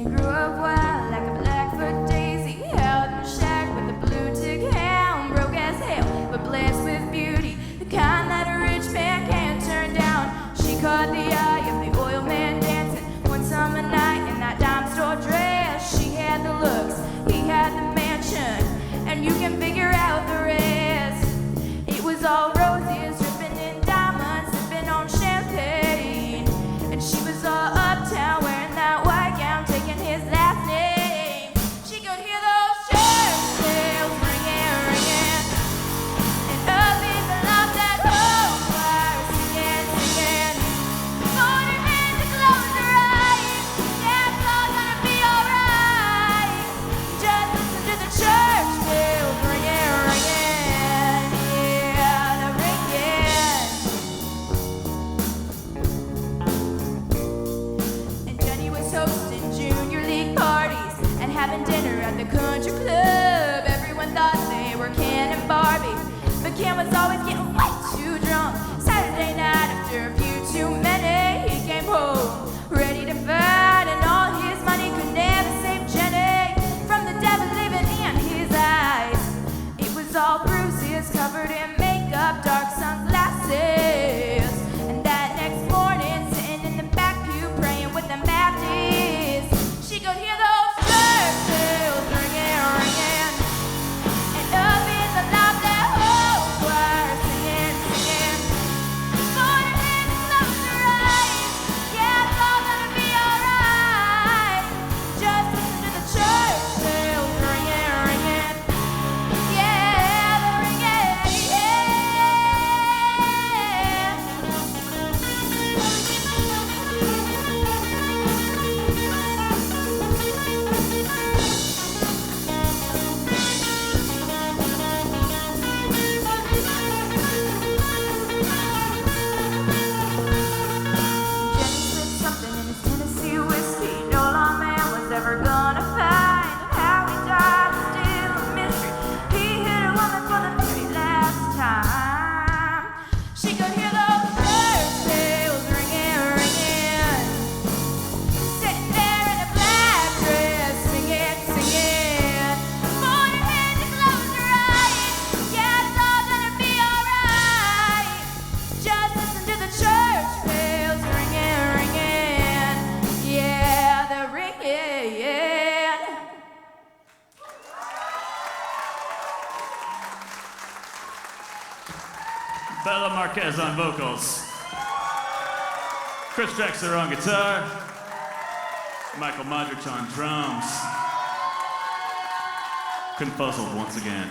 grew up wild like a Blackfoot daisy, held in a shack with a blue tick hound, broke as hell, but blessed with beauty, the kind that a rich man can't turn down. She caught the eye of the oil man dancing one summer night in that dime store dress. She had the looks, he had the mansion, and you can figure out the rest. It was all roses, dripping in diamonds, sipping on champagne, and she was all uptown wearing that white gown, taking his last name. She could hear those church bells ringing, ringing, and up in the loft that whole choir singing, singing. Put her hands and close her eyes, yeah, it's all gonna be alright. Just listen to the church bells ringing, ringing, yeah, they're ringing. And Jenny was hosting junior league parties and having dinner at the country club. Everyone thought they were Ken and Barbie, but Ken was always getting way too drunk. Saturday night, after a few too many, he came home ready to fight, and all his money could never save Jenny from the devil living in his eyes. It was all bruises, covered in makeup, dark sunglasses, and that next morning, sitting in the back pew praying with the Baptists, she could hear those church bells ringing, ringing, and up in the loft that whole choir singing, singing. Put her hands and close her eyes, yeah, it's all gonna be alright. Just listen to the church bells ringing, ringing, yeah, they're ringing, yeah. Jenny slipped something in his Tennessee whiskey. No lawman was ever gonna find how he died, was still a mystery. He hit a woman for the very last time. She could hear those church bells ringing, ringing, sitting there in a black dress, singing, singing. Put her hands and close her eyes, yeah, it's all gonna be alright. Just listen to the church bells ringing, ringing, yeah, they're ringing. Bella Marquez on vocals. Chris Drexler on guitar. Michael Modrich on drums. Confuzzled once again.